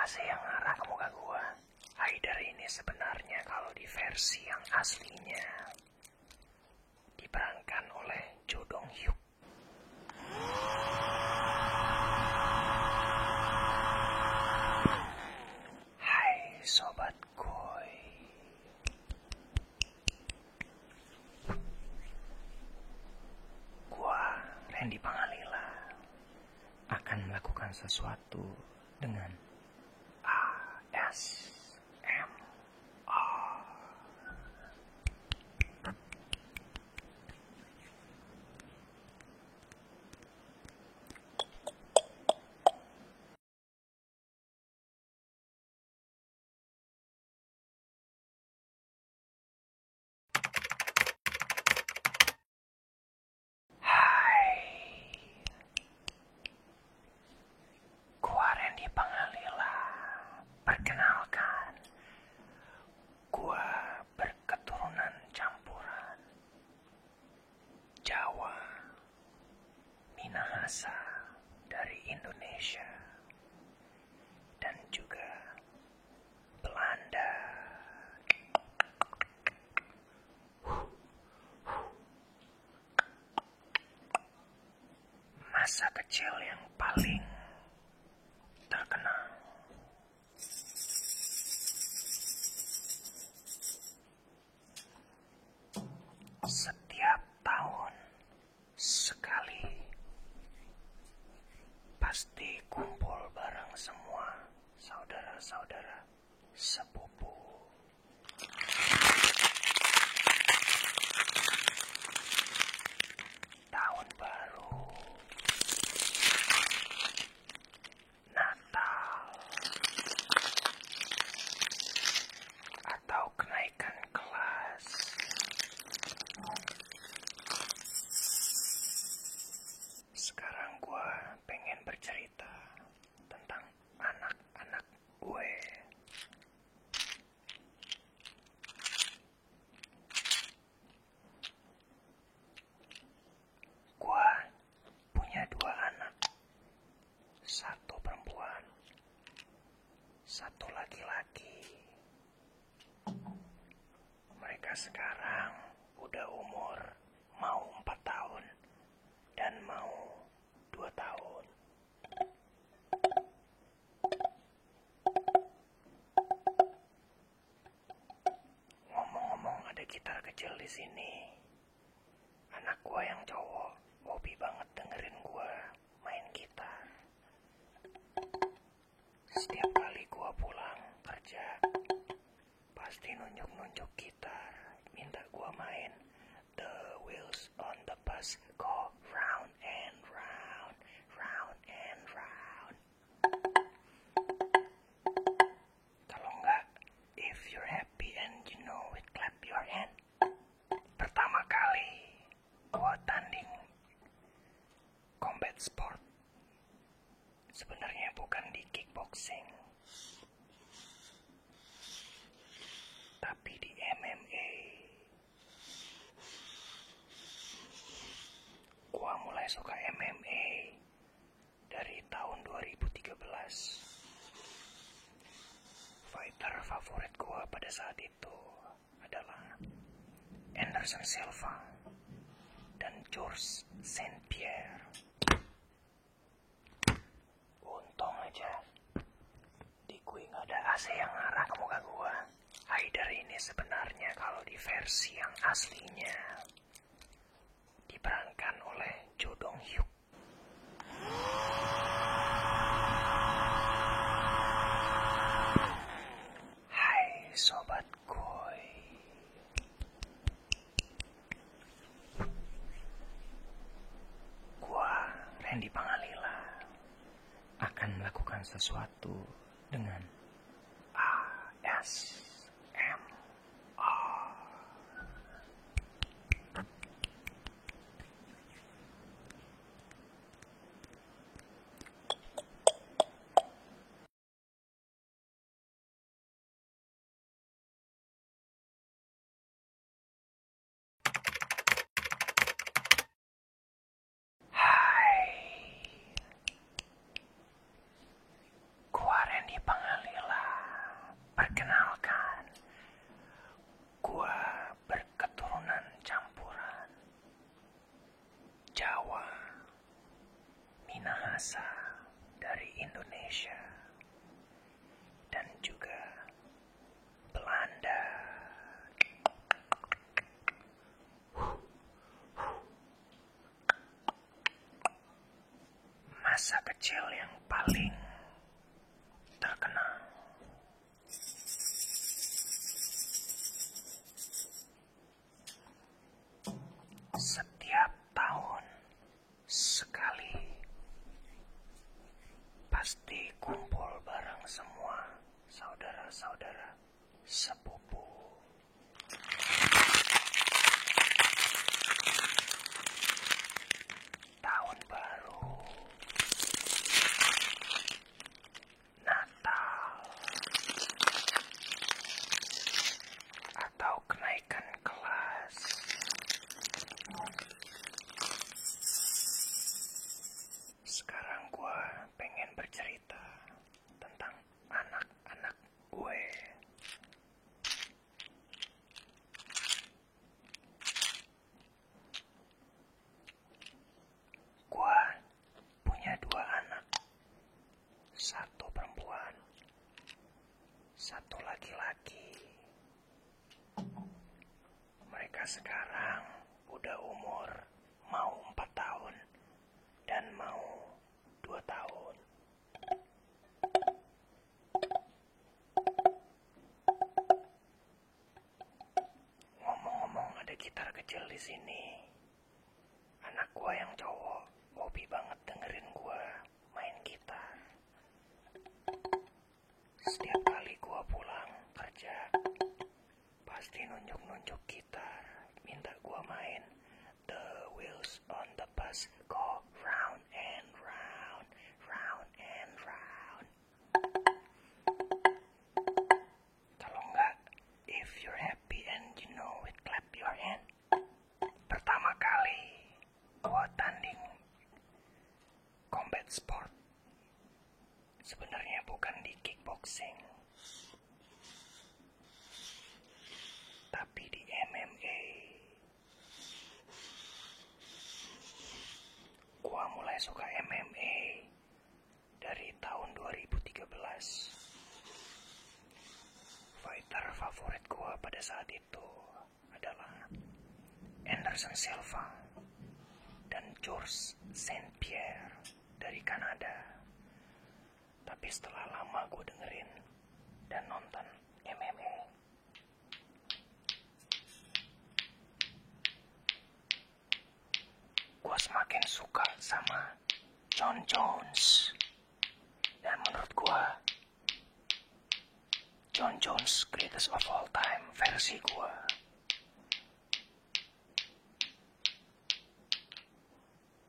AC yang ngarah ke muka gua. Haider ini sebenarnya kalau di versi yang aslinya diperankan oleh Jo Dong Hyuk. Hai Sobat Koi. Gua, Randy Pangalila, akan melakukan sesuatu dengan ASMR. Hai, gua Randy Pangalila. Perkenalkan, gua berketurunan campuran Jawa, Minahasa dari Indonesia, dan juga Belanda. Masa kecil yang paling terkenal. Setiap tahun sekali pasti kumpul bareng semua saudara-saudara sepupu. Tahun baru, Natal, atau kenaikan kelas. Sekarang gua pengen bercerita tentang anak-anak gue. Gua punya 2 anak, 1 perempuan, 1 laki-laki. Mereka sekarang udah umur mau 4 tahun dan mau 2 tahun. Ngomong-ngomong, ada gitar kecil di sini. Anak gua yang cowok hobi banget dengerin gua main gitar. Setiap kali gua pulang kerja, pasti nunjuk-nunjuk gitar, minta gua main The Wheels on the Bus Go Round and Round, Round and Round. Kalau enggak, If You're Happy and You Know It, Clap Your Hand. Pertama kali gua tanding combat sport, sebenarnya bukan di kickboxing, tapi di MMA. Gua mulai suka MMA dari tahun 2013. Fighter favorit gua pada saat itu adalah Anderson Silva dan Georges St. Pierre. Untung aja di gue gak ada AC yang ngarah ke muka gua. Haider ini sebenarnya kalau di versi yang aslinya diperankan oleh Jo Dong Hyuk. Hai Sobat Koi. Gua Randy Pangalila akan melakukan sesuatu dengan ASMR. Hai, gua Randy Pangalila. massa dari Indonesia dan juga Belanda. Masa kecil yang paling terkenal. Setiap tahun sekali pasti kumpul bareng semua saudara-saudara sepupu. Tahun baru, Natal, atau kenaikan kelas. Sekarang gue pengen bercerita tentang anak-anak gue. Gue punya 2 anak, 1 perempuan, 1 laki-laki. Mereka sekarang udah umur mau 4 tahun dan mau 2 tahun. Ngomong-ngomong, ada gitar kecil di sini. Anak gua yang cowok hobi banget dengerin gua main gitar. Setiap kali gua pulang kerja, pasti nunjuk-nunjuk gitar, minta gua main The Wheels on the Bus Go Round and Round, Round and Round. Kalau enggak, if you're happy and you know it, clap your hand. Pertama kali gua tanding combat sport. Sebenarnya bukan di kickboxing, tapi di MMA. Gua mulai suka MMA dari tahun 2013. Fighter favorit gua pada saat itu adalah Anderson Silva dan Georges St-Pierre dari Kanada. Tapi setelah lama gue dengerin dan nonton MMA, gue semakin suka sama Jon Jones. Dan menurut gue, Jon Jones greatest of all time versi gue.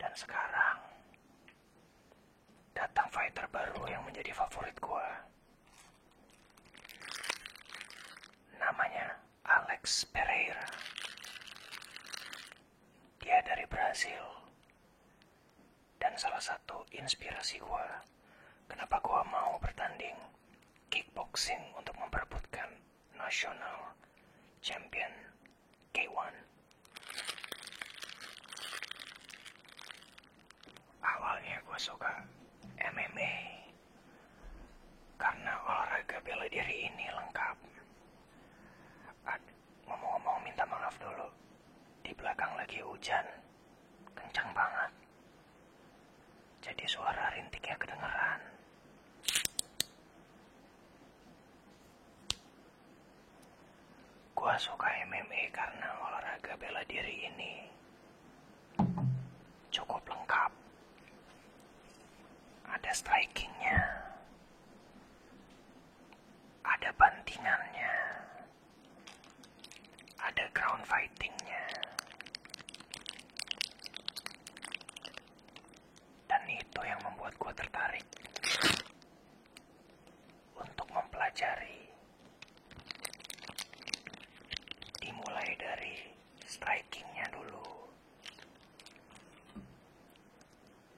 Dan sekarang datang fighter baru yang menjadi favorit gue. Namanya Alex Pereira. Dia dari Brasil. Dan salah satu inspirasi gue kenapa gue mau bertanding kickboxing untuk memperebutkan national champion K1. Awalnya gue suka MMA karena olahraga bela diri ini lengkap. Ngomong-ngomong, minta maaf dulu, di belakang lagi hujan kencang banget, jadi suara rintiknya kedengeran. Gua suka MMA karena olahraga bela diri ini cukup lengkap. Ada strikingnya, ada bantingannya, ada ground fightingnya, dan itu yang membuat gue tertarik untuk mempelajari. Dimulai dari strikingnya dulu.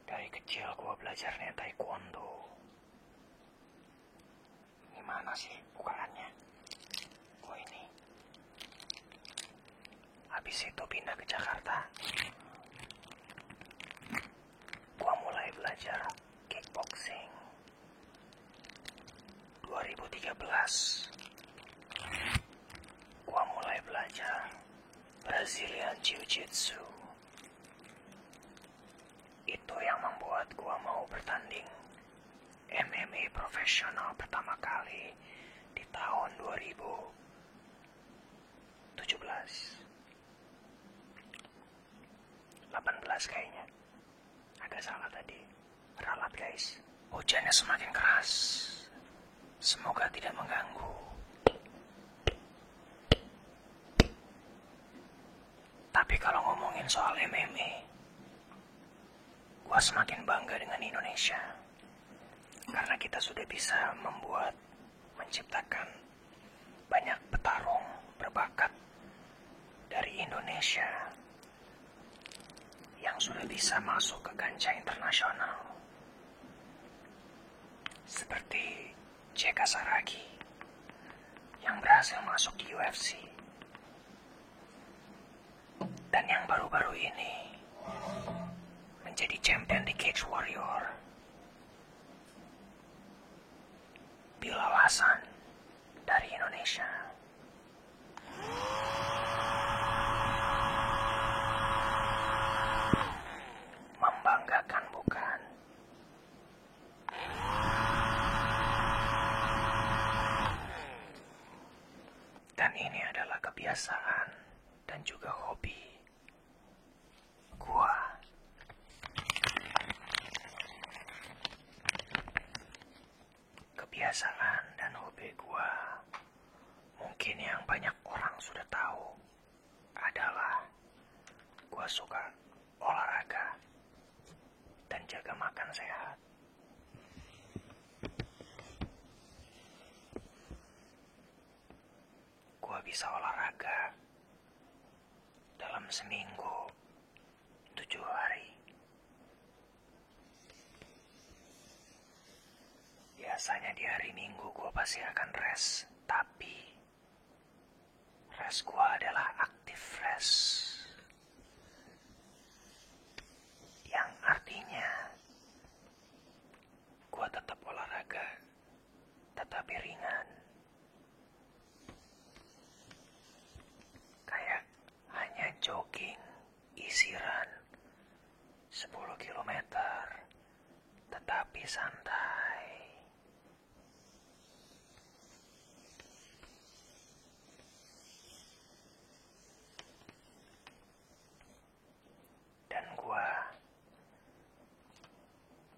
Dari kecil gue belajarnya taekwondo. Gimana sih bukaannya? Oh ini. Habis itu pindah ke Jakarta. Gua mulai belajar 2013, gua mulai belajar Brazilian Jiu-Jitsu. Itu yang membuat gua mau bertanding MMA profesional pertama kali di tahun 2017. 18 kayaknya. Agak salah tadi. Ralat guys. Hujannya semakin keras. Semoga tidak mengganggu. Tapi kalau ngomongin soal MMA, gua semakin bangga dengan Indonesia. Karena kita sudah bisa menciptakan banyak petarung berbakat dari Indonesia yang sudah bisa masuk ke kancah internasional. Seperti Jeka Saragi yang berhasil masuk di UFC. Dan yang baru-baru ini menjadi champion di Cage Warrior, Bilal Hasan dari Indonesia. Membanggakan bukan? Dan ini adalah kebiasaan dan juga hobi gua. Kebiasaan dan hobi gua mungkin yang banyak orang sudah tahu adalah gua suka olahraga dan jaga makan sehat. Gua bisa olahraga dalam seminggu 7 hari. Biasanya di hari Minggu gua pasti akan rest, tapi rest gua adalah active rest. Yang artinya gua tetap olahraga, tetapi ringan. Kayak hanya jogging, isiran 10 km, tetapi santai. Dan gua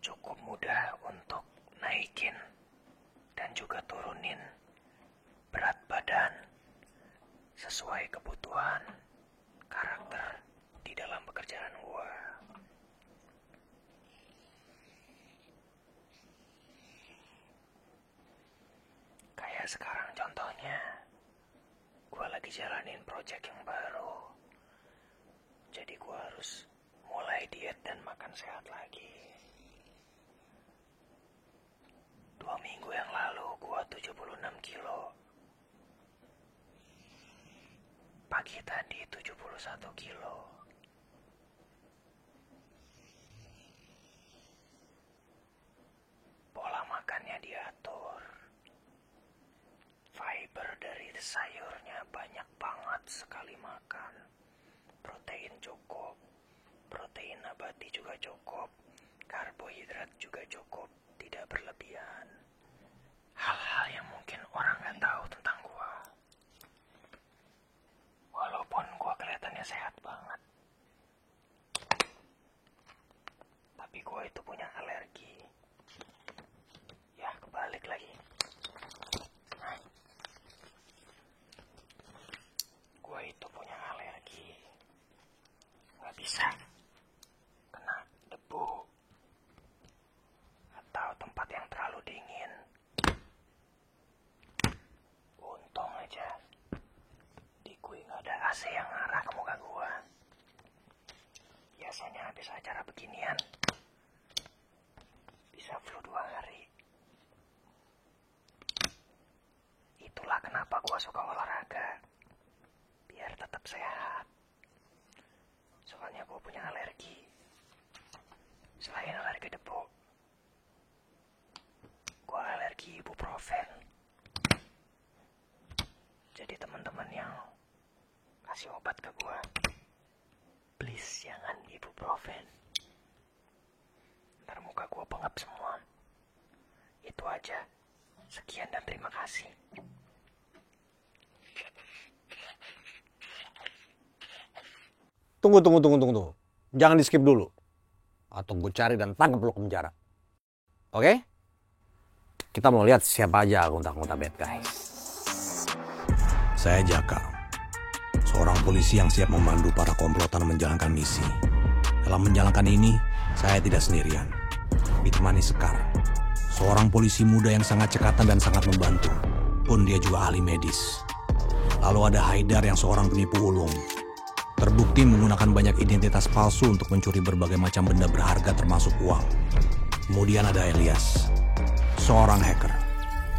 cukup mudah untuk naikin dan juga turunin berat badan sesuai kebutuhan karakter di dalam pekerjaan gua. Kayak sekarang contohnya, gua lagi jalanin project yang baru. Jadi gua harus mulai diet dan makan sehat lagi. 2 minggu yang lalu gua 76 kilo. Pagi tadi 71 kilo. Pola makannya diatur. Fiber dari sayurnya banyak banget sekali makan. Protein cukup. Protein nabati juga cukup. Karbohidrat juga cukup. Tidak berlebihan. Hal-hal yang mungkin orang gak tahu tentang gua. Walaupun gua kelihatannya sehat banget, tapi gua itu punya alergi. Ya, kebalik lagi. Gua itu punya alergi. Gak bisa kena debu atau tempat yang terlalu dingin. Untung aja di gue gak ada AC yang ngarah ke muka gua. Biasanya habis acara beginian bisa flu 2 hari. Itulah kenapa gua suka olahraga, biar tetap sehat. Soalnya gua punya alergi. Selain alergi debu, gua alergi ibuprofen kasih obat ke gua. Please jangan ibuprofen. Ntar muka gua pengap semua. Itu aja. Sekian dan terima kasih. Tunggu. Jangan di skip dulu. Atau gue cari dan tangkap lo ke penjara. Oke? Kita mau lihat siapa aja anggota bad guys. Saya Jaka, seorang polisi yang siap memandu para komplotan menjalankan misi. Dalam menjalankan ini, saya tidak sendirian. Ditemani Sekar, seorang polisi muda yang sangat cekatan dan sangat membantu. Pun dia juga ahli medis. Lalu ada Haidar yang seorang penipu ulung. Terbukti menggunakan banyak identitas palsu untuk mencuri berbagai macam benda berharga termasuk uang. Kemudian ada Elias, seorang hacker.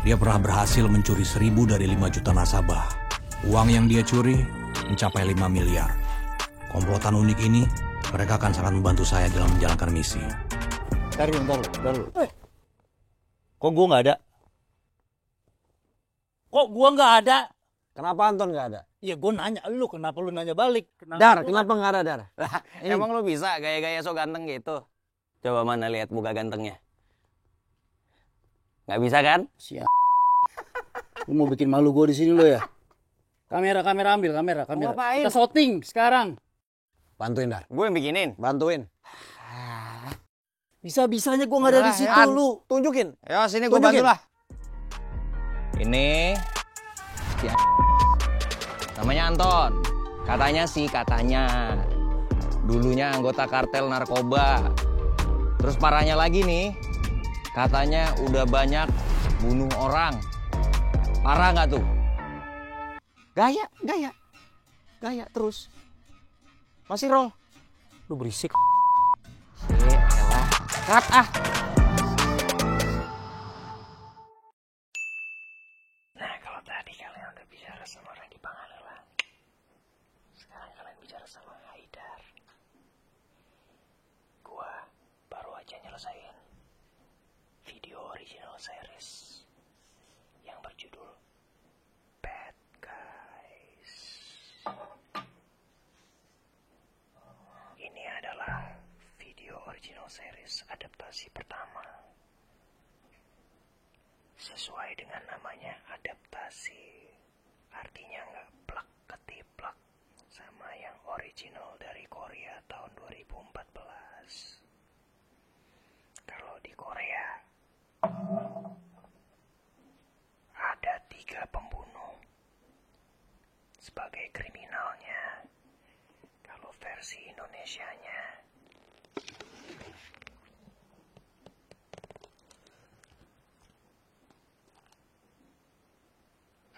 Dia pernah berhasil mencuri 1.000 dari 5 juta nasabah. Uang yang dia curi mencapai 5 miliar. Komplotan unik ini, mereka akan sangat membantu saya dalam menjalankan misi. Bentar dulu. Kok gue nggak ada? Kok gua nggak ada? Kenapa Anton nggak ada? Ya gua nanya lu, kenapa lu nanya balik? Kenapa nggak ada, Dar? Emang lo bisa gaya-gaya so ganteng gitu? Coba mana lihat muka gantengnya. Nggak bisa kan? Siap. Lu mau bikin malu gua di sini lo ya? Kamera ambil kamera. Ngapain? Kita shooting sekarang. Bantuin, Dar. Gue yang bikinin. Bantuin. Bisa-bisanya gua nggak ada di situ lu. Tunjukin. Yo sini gue bantu lah. Ini namanya Anton. Katanya dulunya anggota kartel narkoba. Terus parahnya lagi nih, katanya udah banyak bunuh orang. Parah nggak tuh? Gaya terus. Masih roll. Lu berisik. Elah, cut ah. Nah, kalau tadi kalian udah bicara sama orang di Pangalela, sekarang kalian bicara sama Haidar. Gua baru aja nyelesain video original series yang berjudul Bad Guys. Ini adalah video original series adaptasi pertama. Sesuai dengan namanya adaptasi, artinya nggak plek ketiplek sama yang original dari Korea tahun 2014. Kalau di Korea ada 3 pembunuh sebagai kriminalnya. Kalau versi Indonesianya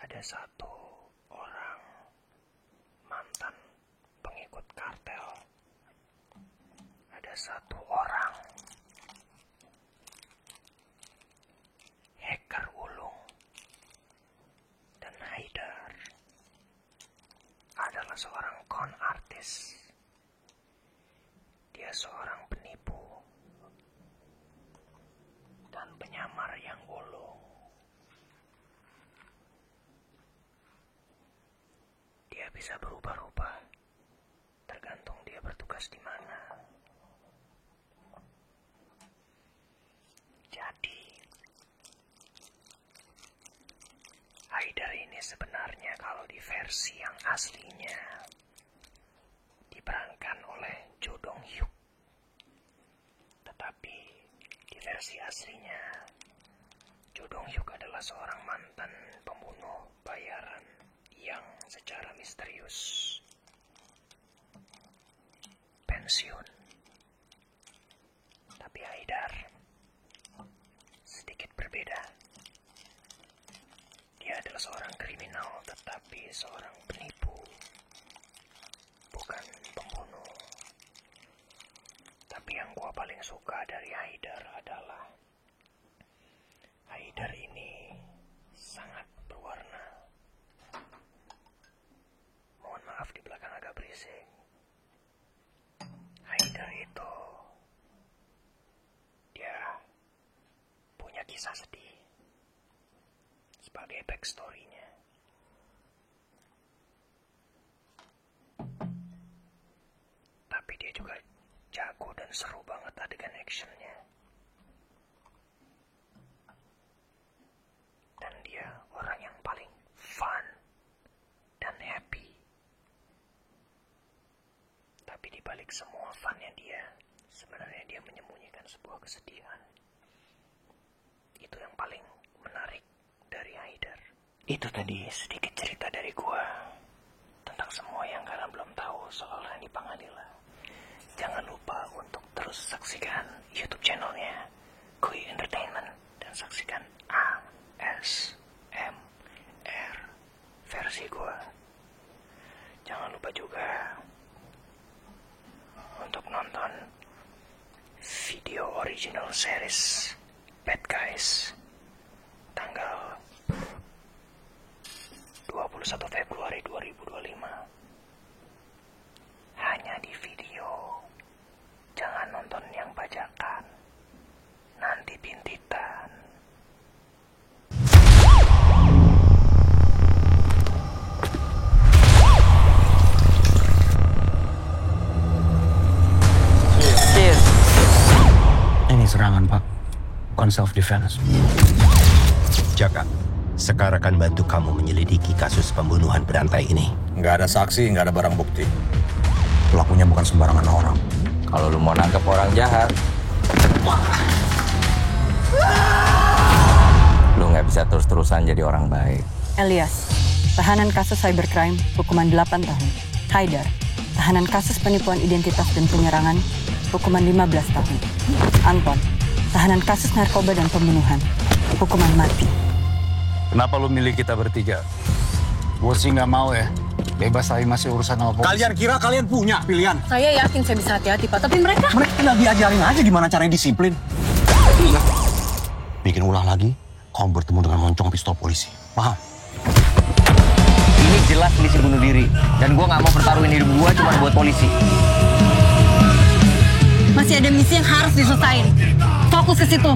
ada 1 orang mantan pengikut kartel, ada 1 orang hacker ulung, dan Haidar adalah seorang con artis. Dia seorang penipu dan penyamar yang ulung. Dia bisa berubah-ubah, tergantung dia bertugas di mana. Jadi, Haidar ini sebenarnya kalau di versi yang aslinya diperankan oleh Jo Dong Hyuk. Tetapi di versi aslinya, Jo Dong Hyuk adalah seorang mantan pembunuh bayaran yang secara misterius pensiun. Tapi Haidar sedikit berbeda. Dia adalah seorang kriminal tetapi seorang penipu, bukan pembunuh. Tapi yang gua paling suka dari Haidar adalah Haidar ini sangat berwarna. Mohon maaf di belakang agak berisik. Haidar itu dia punya kisah sedih sebagai backstory-nya. seru banget adegan actionnya. Dan dia orang yang paling fun dan happy. Tapi di balik semua funnya dia, sebenarnya dia menyembunyikan sebuah kesedihan. Itu yang paling menarik dari Haidar. Itu tadi sedikit cerita dari gua tentang semua yang kalian belum tahu soal Randy Pangalila. Jangan lupa untuk terus saksikan YouTube channelnya Kui Entertainment dan saksikan ASMR versi gua. Jangan lupa juga untuk nonton video original series Bad Guys tanggal 21 Februari 2025 hanya di video. Jangan nonton yang bajakan, nanti bintitan. Ini serangan, Pak. Bukan self-defense. Jaka, Sekar akan bantu kamu menyelidiki kasus pembunuhan berantai ini. Nggak ada saksi, nggak ada barang bukti. Pelakunya bukan sembarangan orang. Kalau lu mau nangkep orang jahat, lu nggak bisa terus-terusan jadi orang baik. Elias, tahanan kasus cybercrime, hukuman 8 tahun. Haidar, tahanan kasus penipuan identitas dan penyerangan, hukuman 15 tahun. Anton, tahanan kasus narkoba dan pembunuhan, hukuman mati. Kenapa lu milih kita bertiga? Gue sih nggak mau ya. Bebas tapi masih urusan sama polisi. Kalian kira kalian punya pilihan? Saya yakin saya bisa hati-hati, Pak. Tapi mereka Tinggal diajarin aja gimana caranya disiplin. Bikin ulah lagi, kamu bertemu dengan moncong pistol polisi. Paham? Ini jelas misi bunuh diri. Dan gua nggak mau pertaruhin hidup gua cuma buat polisi. masih ada misi yang harus diselesain. Fokus ke situ.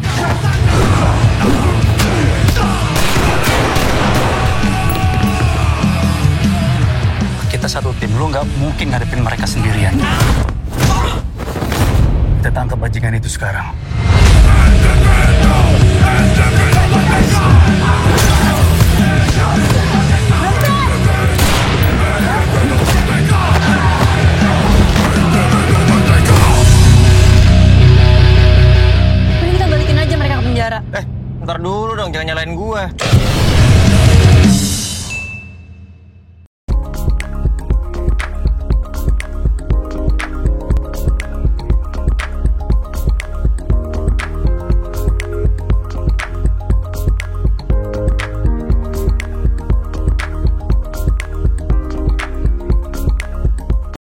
Kita satu tim, lu nggak mungkin ngadepin mereka sendirian. Kita tangkap bajingan itu sekarang.